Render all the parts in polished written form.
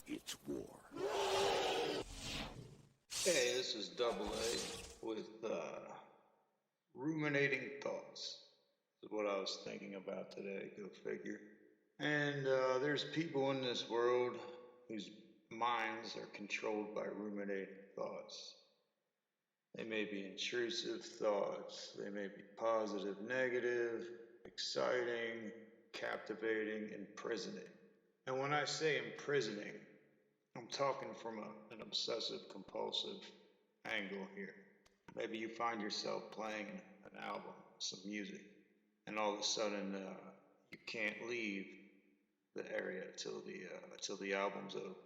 It's war. Hey, this is Double A with ruminating thoughts. This is what I was thinking about today, go figure. And there's people in this world whose minds are controlled by ruminating thoughts. They may be intrusive thoughts, they may be positive, negative, exciting, captivating, imprisoning. And when I say imprisoning, I'm talking from an obsessive compulsive angle here. Maybe you find yourself playing an album, some music, and all of a sudden you can't leave the area till the album's over.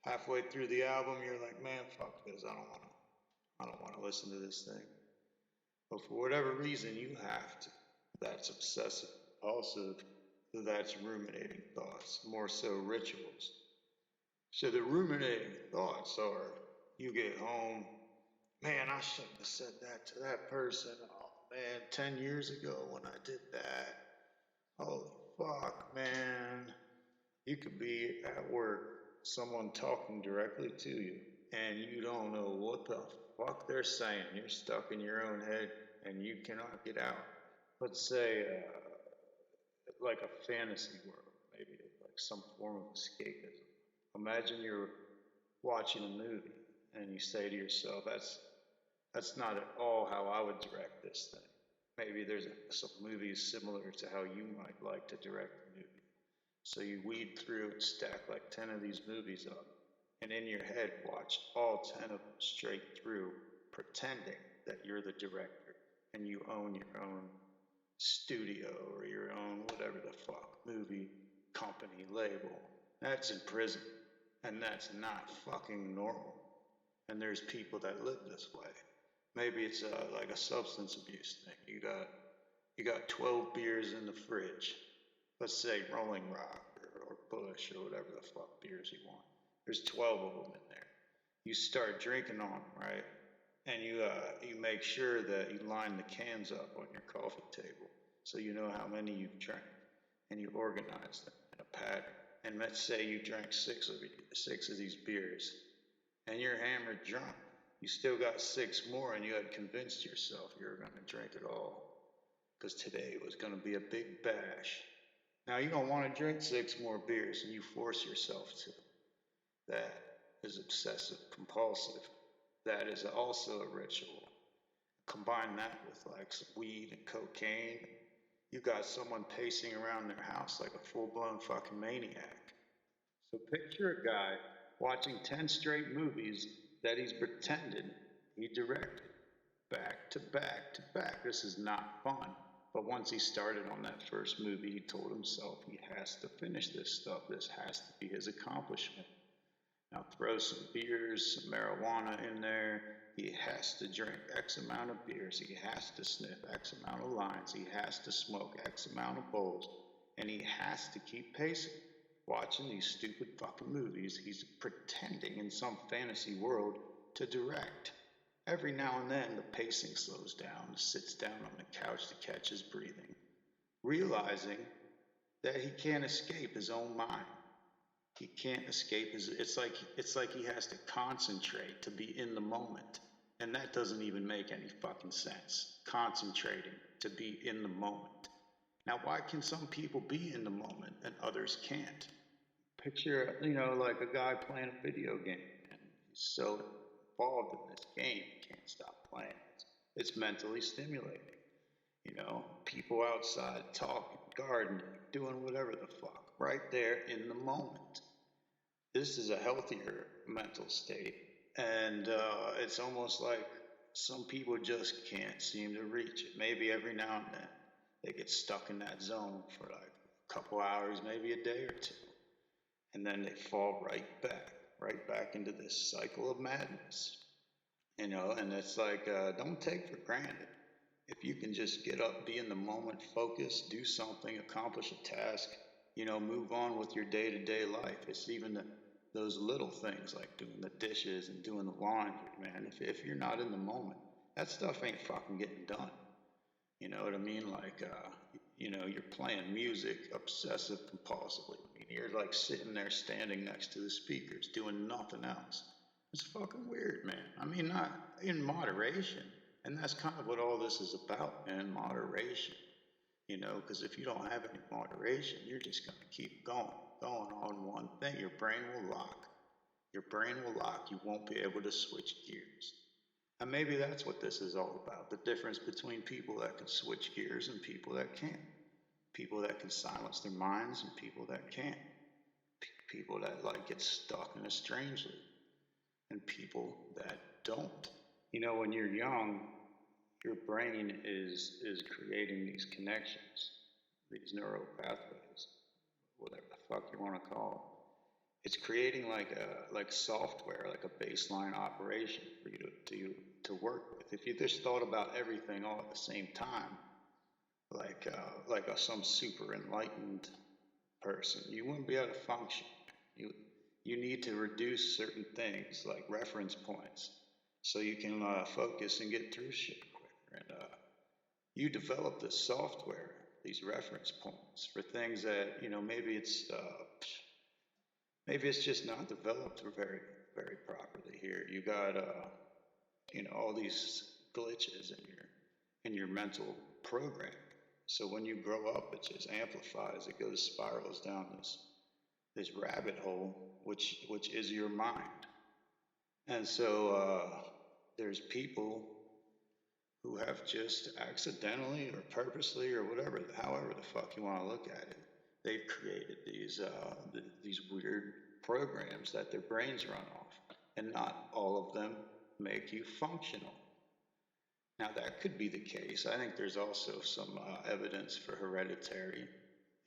Halfway through the album, you're like, man, fuck this. I don't want to listen to this thing. But for whatever reason, you have to. That's obsessive compulsive. That's ruminating thoughts, more so rituals. So the ruminating thoughts are, you get home, man, I shouldn't have said that to that person. Oh man, 10 years ago when I did that. Holy fuck, man. You could be at work, someone talking directly to you, and you don't know what the fuck they're saying. You're stuck in your own head and you cannot get out. Let's say, like a fantasy world, maybe like some form of escapism. Imagine you're watching a movie and you say to yourself, that's not at all how I would direct this thing. Maybe there's some movies similar to how you might like to direct a movie. So you weed through and stack like 10 of these movies up, and in your head watch all 10 of them straight through, pretending that you're the director and you own your own studio or your own whatever the fuck movie company label. That's in prison. And that's not fucking normal. And there's people that live this way. Maybe it's like a substance abuse thing. You got 12 beers in the fridge. Let's say Rolling Rock or Bush or whatever the fuck beers you want. There's 12 of them in there. You start drinking them, right? And you make sure that you line the cans up on your coffee table so you know how many you've drank. And you organize them in a pattern. And let's say you drank six of these beers, and you're hammered drunk. You still got 6 more, and you had convinced yourself you were going to drink it all, because today was going to be a big bash. Now you don't want to drink 6 more beers, and you force yourself to. That is obsessive compulsive. That is also a ritual. Combine that with like some weed and cocaine. You got someone pacing around their house like a full-blown fucking maniac. So picture a guy watching 10 straight movies that he's pretended he directed, back to back to back. This is not fun. But once he started on that first movie, he told himself he has to finish this stuff. This has to be his accomplishment. Now throw some beers, some marijuana in there. He has to drink X amount of beers. He has to sniff X amount of lines. He has to smoke X amount of bowls. And he has to keep pacing, watching these stupid fucking movies he's pretending in some fantasy world to direct. Every now and then the pacing slows down, sits down on the couch to catch his breathing, realizing that he can't escape his own mind. He can't escape it's like he has to concentrate to be in the moment. And that doesn't even make any fucking sense. Concentrating to be in the moment. Now why can some people be in the moment and others can't? Picture, like a guy playing a video game and he's so involved in this game he can't stop playing. It's mentally stimulating. People outside talking, gardening, doing whatever the fuck, right there in the moment. This is a healthier mental state, and it's almost like some people just can't seem to reach it. Maybe every now and then they get stuck in that zone for like a couple hours, maybe a day or two, and then they fall right back into this cycle of madness. And it's like, don't take for granted. If you can just get up, be in the moment, focus, do something, accomplish a task, move on with your day-to-day life. It's even those little things like doing the dishes and doing the laundry, man. If you're not in the moment, that stuff ain't fucking getting done. You know what I mean? Like, you're playing music obsessive compulsively. I mean, you're like sitting there standing next to the speakers doing nothing else. It's fucking weird, man. I mean, not in moderation. And that's kind of what all this is about, man, moderation. Because if you don't have any moderation, you're just going to keep going on one thing. Your brain will lock. Your brain will lock. You won't be able to switch gears. And maybe that's what this is all about, the difference between people that can switch gears and people that can't. People that can silence their minds and people that can't. People that like get stuck in a strange loop and people that don't. When you're young, your brain is creating these connections, these neural pathways, whatever the fuck you want to call them. It's creating like software, like a baseline operation for you to work with. If you just thought about everything all at the same time, like some super enlightened person, you wouldn't be able to function. You need to reduce certain things like reference points so you can focus and get through shit quicker. And you develop this software, these reference points for things that maybe it's just not developed very very properly here. You got all these glitches in your mental program. So when you grow up, it just amplifies. It spirals down this rabbit hole, which is your mind. And so there's people who have just accidentally or purposely or whatever, however the fuck you want to look at it, they've created these weird programs that their brains run off, and not all of them make you functional. Now that could be the case. I think there's also some evidence for hereditary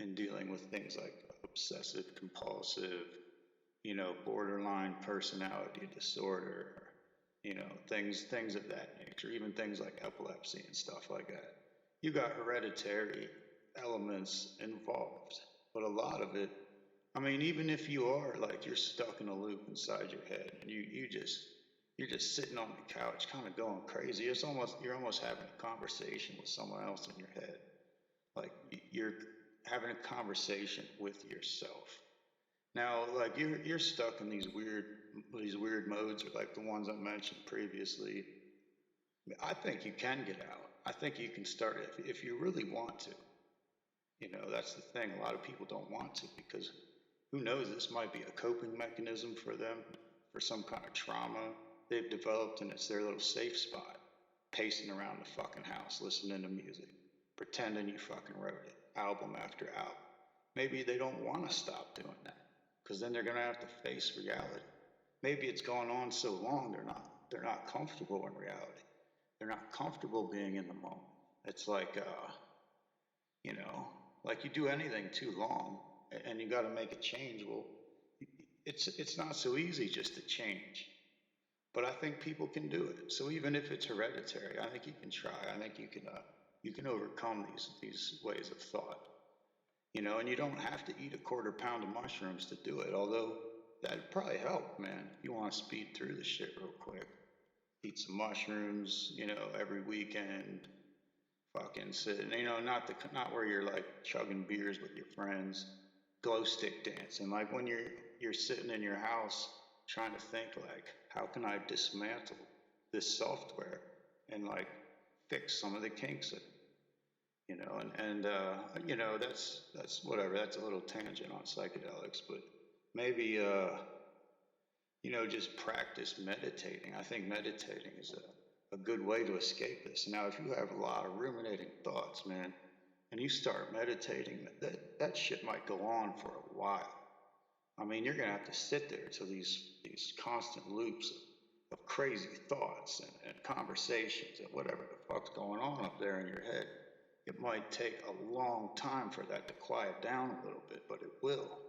in dealing with things like obsessive compulsive, borderline personality disorder, things of that nature, even things like epilepsy and stuff like that. You got hereditary elements involved, but a lot of it, I mean, even if you are like you're stuck in a loop inside your head, and you're just sitting on the couch, kind of going crazy. You're almost having a conversation with someone else in your head, like you're having a conversation with yourself. Now, like you're stuck in these weird modes, or like the ones I mentioned previously. I think you can get out. I think you can start if you really want to. That's the thing. A lot of people don't want to because who knows? This might be a coping mechanism for them, for some kind of trauma they've developed, and it's their little safe spot. Pacing around the fucking house, listening to music, pretending you fucking wrote it, album after album. Maybe they don't want to stop doing that because then they're gonna have to face reality. Maybe it's gone on so long they're not comfortable in reality. They're not comfortable being in the moment. It's like you know, like you do anything too long and you got to make a change. Well, it's not so easy just to change, but I think people can do it. So even if it's hereditary, I think you can try. I think you can overcome these ways of thought. And you don't have to eat a quarter pound of mushrooms to do it. Although that'd probably help, man. If you want to speed through the shit real quick, eat some mushrooms, every weekend. Fucking sit, not where you're like chugging beers with your friends, glow stick dancing. Like when you're sitting in your house trying to think like, how can I dismantle this software and like fix some of the kinks in it, that's whatever. That's a little tangent on psychedelics, but maybe just practice meditating. I think meditating is a good way to escape this. Now, if you have a lot of ruminating thoughts, man, and you start meditating, that shit might go on for a while. I mean, you're gonna have to sit there to these constant loops of crazy thoughts and conversations and whatever the fuck's going on up there in your head. It might take a long time for that to quiet down a little bit, but it will.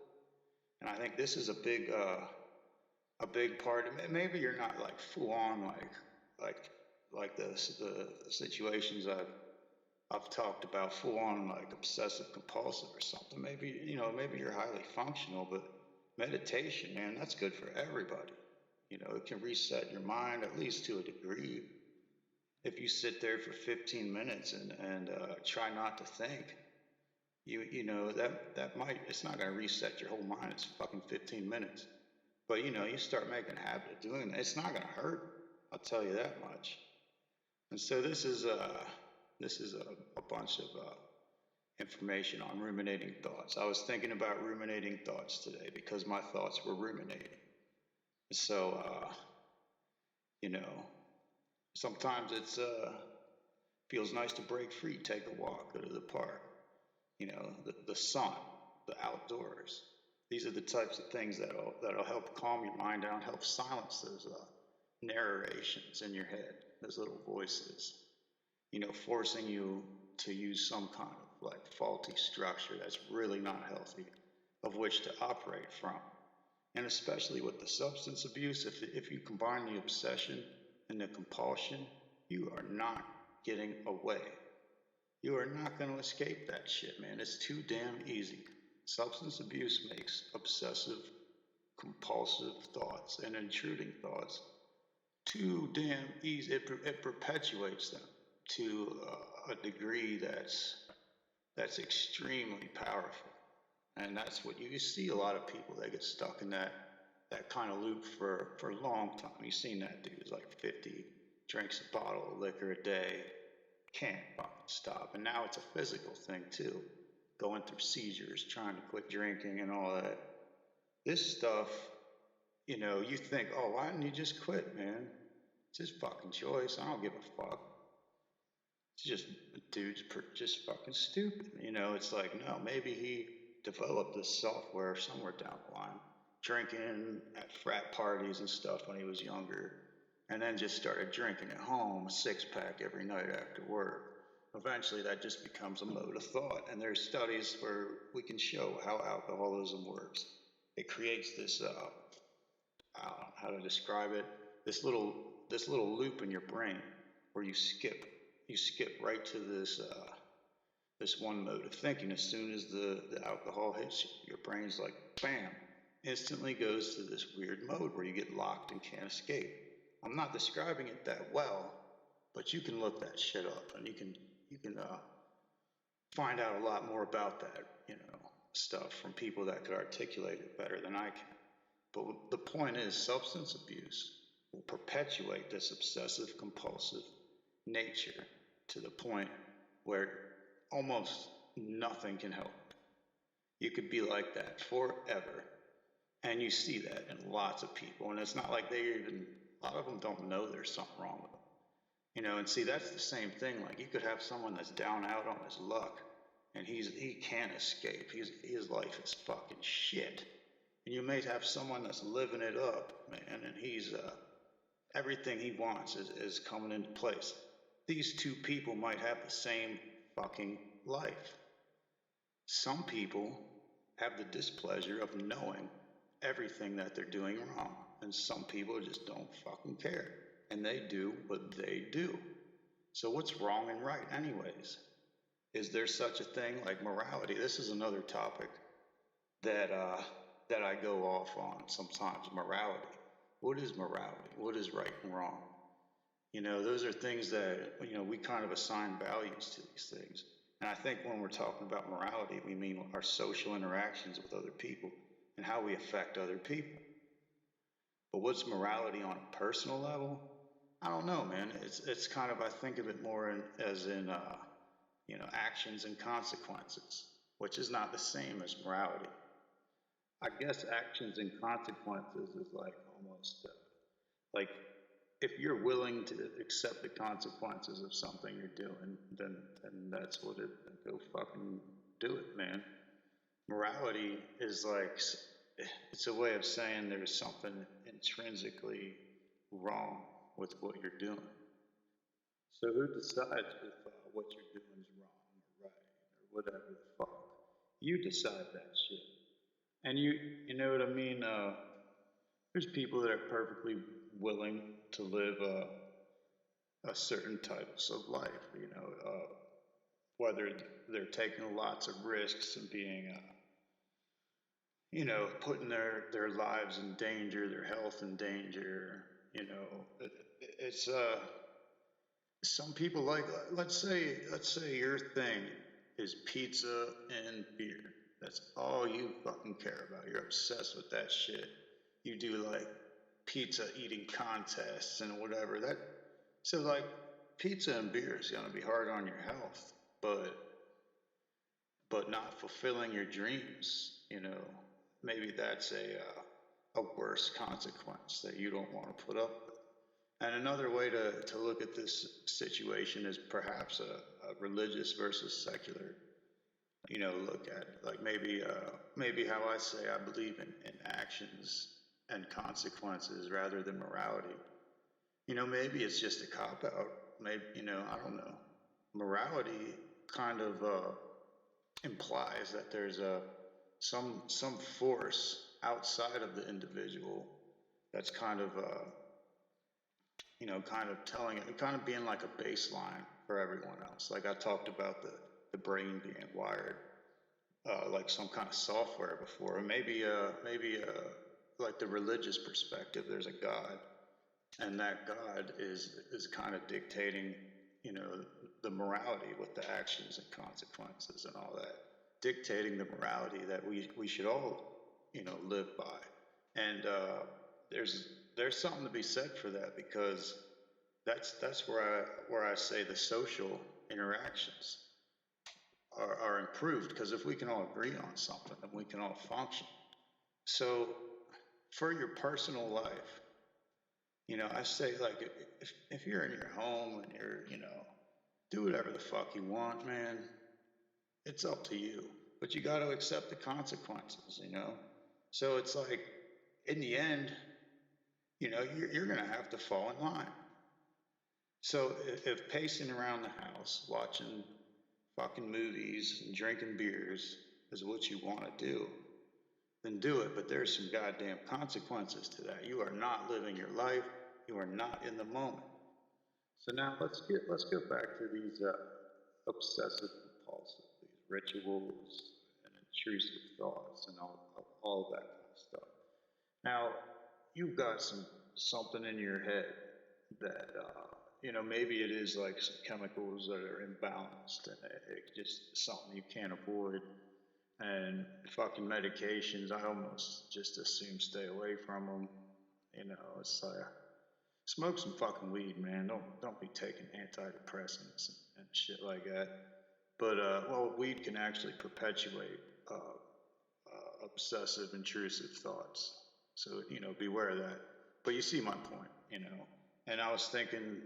And I think this is a big part of it. Maybe you're not like full on like the situations I've talked about, full on like obsessive compulsive or something. Maybe you're highly functional, but meditation, man, that's good for everybody. It can reset your mind at least to a degree. if you sit there for 15 minutes and try not to think, you know that might, it's not going to reset your whole mind. It's fucking 15 minutes. But you know, you start making a habit of doing that. It's not going to hurt. I'll tell you that much. And so this is a bunch of information on ruminating thoughts. I was thinking about ruminating thoughts today because my thoughts were ruminating. So you know, sometimes it's feels nice to break free, take a walk, go to the park. You know, the sun, the outdoors. These are the types of things that'll help calm your mind down, help silence those narrations in your head, those little voices. You know, forcing you to use some kind of like faulty structure that's really not healthy, of which to operate from. And especially with the substance abuse, if you combine the obsession and the compulsion, you are not getting away. You are not going to escape that shit, man. It's too damn easy. Substance abuse makes obsessive, compulsive thoughts and intruding thoughts too damn easy. It perpetuates them to a degree that's extremely powerful. And that's what you see. A lot of people, they get stuck in that kind of loop for a long time. You've seen that dude, like 50, drinks a bottle of liquor a day, can't fucking stop. And now it's a physical thing too. Going through seizures, trying to quit drinking and all that. This stuff, you know, you think, oh, why didn't you just quit, man? It's his fucking choice. I don't give a fuck. It's just, dude's just fucking stupid. You know, it's like, no, maybe he developed this software somewhere down the line, drinking at frat parties and stuff when he was younger, and then just started drinking at home, a six-pack every night after work. Eventually, that just becomes a mode of thought. And there's studies where we can show how alcoholism works. It creates this, I don't know how to describe it, this little loop in your brain where you skip right to this one mode of thinking. As soon as the alcohol hits you, your brain's like, bam, instantly goes to this weird mode where you get locked and can't escape. I'm not describing it that well, but you can look that shit up and you can find out a lot more about that, you know, stuff from people that could articulate it better than I can. But the point is, substance abuse will perpetuate this obsessive compulsive nature to the point where almost nothing can help. You could be like that forever. And you see that in lots of people. And it's not like a lot of them don't know there's something wrong with them. You know, and see, that's the same thing. Like, you could have someone that's down out on his luck, and he can't escape. His life is fucking shit. And you may have someone that's living it up, man, and he's everything he wants is coming into place. These two people might have the same fucking life. Some people have the displeasure of knowing everything that they're doing wrong, and some people just don't fucking care, and they do what they do. So what's wrong and right anyways? Is there such a thing like morality? This is another topic that I go off on sometimes. Morality. What is morality? What is right and wrong? You know, those are things that, you know, we kind of assign values to these things. And I think when we're talking about morality, we mean our social interactions with other people and how we affect other people. But what's morality on a personal level? I don't know, man. It's kind of, I think of it more as in you know, actions and consequences, which is not the same as morality. I guess actions and consequences is like almost like if you're willing to accept the consequences of something you're doing, then that's what it. Go fucking do it, man. Morality is like, it's a way of saying there's something intrinsically wrong with what you're doing. So who decides if what you're doing is wrong or right or whatever the fuck? You decide that shit. And you know what I mean? There's people that are perfectly willing to live a certain types of life, you know, whether they're taking lots of risks and being, you know, putting their lives in danger, their health in danger, you know, it's some people like, let's say your thing is pizza and beer. That's all you fucking care about. You're obsessed with that shit. You do like pizza eating contests and whatever. That so like pizza and beer is gonna be hard on your health, but not fulfilling your dreams. Maybe that's a worse consequence that you don't want to put up with. And another way to look at this situation is perhaps a religious versus secular, look at it. Like maybe how I say I believe in actions and consequences rather than morality. Maybe it's just a cop out. Maybe, I don't know. Morality kind of implies that there's some force outside of the individual that's kind of telling it, kind of being like a baseline for everyone else. Like I talked about the brain being wired, like some kind of software before. And maybe like the religious perspective, there's a God, and that God is kind of dictating, you know, the morality with the actions and consequences and all that, dictating the morality that we should all, live by. And there's there's something to be said for that because that's where I say the social interactions are improved because if we can all agree on something, then we can all function. So for your personal life, I say like if you're in your home and do whatever the fuck you want, man. It's up to you, but you got to accept the consequences. So it's like in the end, you're gonna have to fall in line. So if pacing around the house, watching fucking movies and drinking beers is what you want to do, then do it. But there's some goddamn consequences to that. You are not living your life. You are not in the moment. So now let's get back to these obsessive compulsive, these rituals and intrusive thoughts and all that kind of stuff. Now you've got something in your head that maybe it is like some chemicals that are imbalanced and it just something you can't avoid. And fucking medications, I almost just assume stay away from them. It's like smoke some fucking weed, man. Don't be taking antidepressants and shit like that. But well, weed can actually perpetuate obsessive, intrusive thoughts. So beware of that. But you see my point. And I was thinking,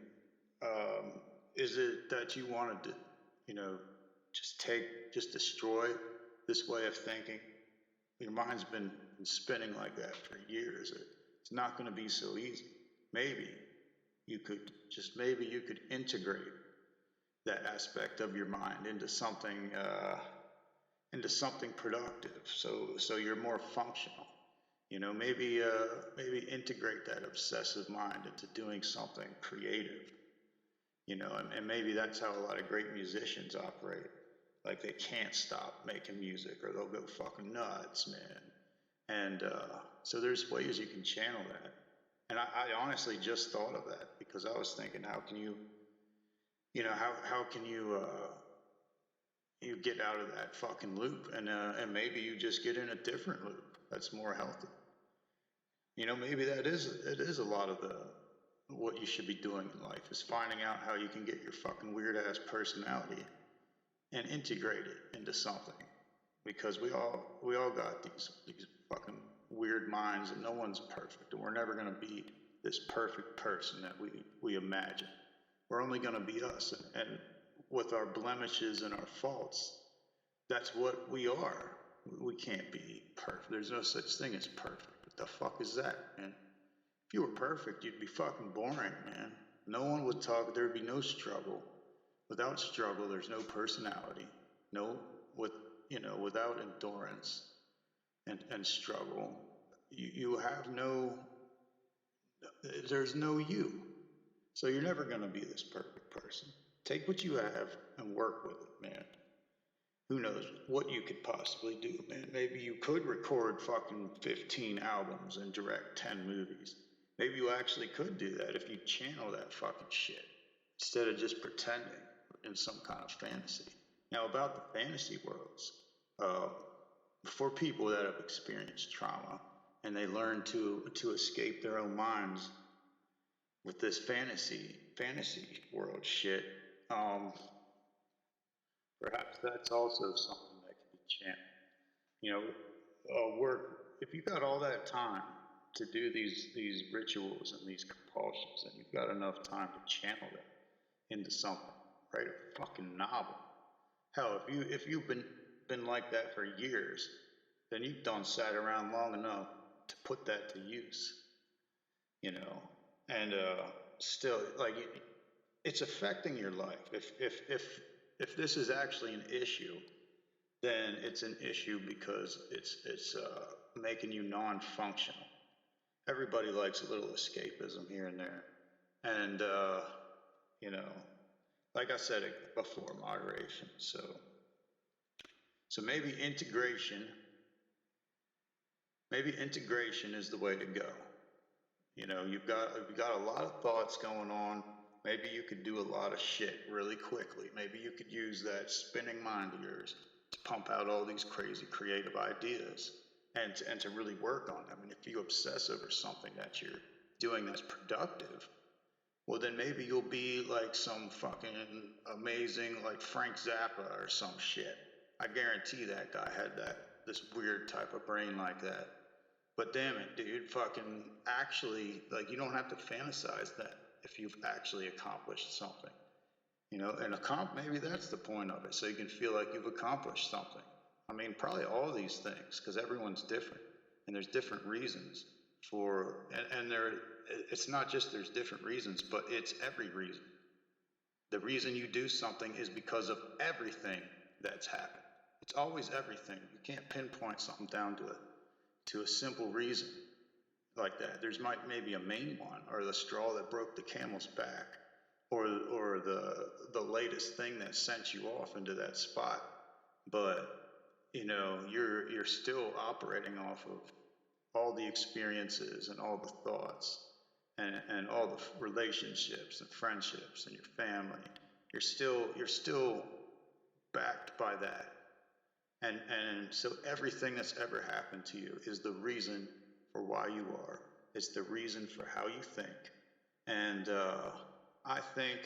is it that you wanted to, you know, just destroy this way of thinking? Your mind's been spinning like that for years. It's not going to be so easy. Maybe maybe you could integrate that aspect of your mind into something productive. So you're more functional. Maybe integrate that obsessive mind into doing something creative. And maybe that's how a lot of great musicians operate. Like they can't stop making music, or they'll go fucking nuts, man. And so there's ways you can channel that. And I honestly just thought of that because I was thinking, how can you get out of that fucking loop, and maybe you just get in a different loop that's more healthy. Maybe it is a lot of the what you should be doing in life is finding out how you can get your fucking weird ass personality and integrate it into something because we all got these fucking weird minds and no one's perfect and we're never going to be this perfect person that we imagine. We're only going to be us, and with our blemishes and our faults, that's what we are. We can't be perfect. There's no such thing as perfect. What the fuck is that, man? If you were perfect, you'd be fucking boring, man. No one would talk. There'd be no struggle. Without struggle, there's no personality. No, without endurance and struggle, you have no. There's no you. So you're never gonna be this perfect person. Take what you have and work with it, man. Who knows what you could possibly do, man? Maybe you could record fucking 15 albums and direct 10 movies. Maybe you actually could do that if you channel that fucking shit. instead of just pretending in some kind of fantasy. Now, about the fantasy worlds, uh, for people that have experienced trauma and they learn to escape their own minds with this fantasy world shit, um, perhaps that's also something that can be channeled. You know, work if you've got all that time to do these rituals and these compulsions, and you've got enough time to channel them into something, write a fucking novel. Hell, if you've been like that for years, then you've done sat around long enough to put that to use, you know, and still like it's affecting your life. If this is actually an issue, then it's an issue because it's making you non-functional. Everybody likes a little escapism here and there, and you know, like I said before, moderation. So maybe integration is the way to go. You know, you've got a lot of thoughts going on. Maybe you could do a lot of shit really quickly. Maybe you could use that spinning mind of yours to pump out all these crazy creative ideas and to really work on them. And if you obsess over something that you're doing that's productive, well, then maybe you'll be like some fucking amazing, like Frank Zappa or some shit. I guarantee that guy had this weird type of brain like that. But damn it, dude, fucking actually, like, you don't have to fantasize that if you've actually accomplished something. You know, and maybe that's the point of it, so you can feel like you've accomplished something. I mean, probably all these things, because everyone's different, and there's different reasons for, and there, it's not just there's different reasons, but it's every reason. The reason you do something is because of everything that's happened. It's always everything. You can't pinpoint something down to a simple reason like that. There's maybe a main one, or the straw that broke the camel's back, or the latest thing that sent you off into that spot. But you know, you're still operating off of all the experiences and all the thoughts and all the relationships and friendships and your family. You're still backed by that. And so everything that's ever happened to you is the reason for why you are. It's the reason for how you think. And I think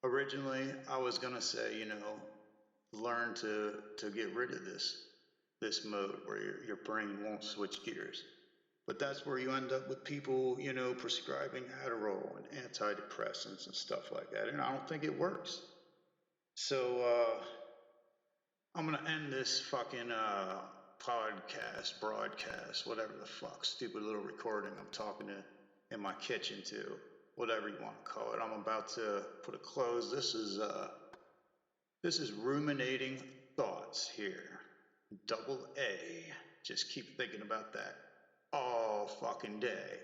originally I was gonna say, you know, learn to get rid of this mode where your brain won't switch gears. But that's where you end up with people, you know, prescribing Adderall and antidepressants and stuff like that. And I don't think it works. So I'm gonna end this fucking podcast, broadcast, whatever the fuck, stupid little recording I'm talking to in my kitchen to, whatever you want to call it. I'm about to put a close. This is ruminating thoughts here. Double A. Just keep thinking about that all fucking day.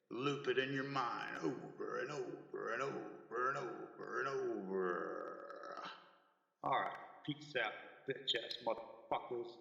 Loop it in your mind over and over and over and over and over. Alright, peace out, bitch ass motherfuckers.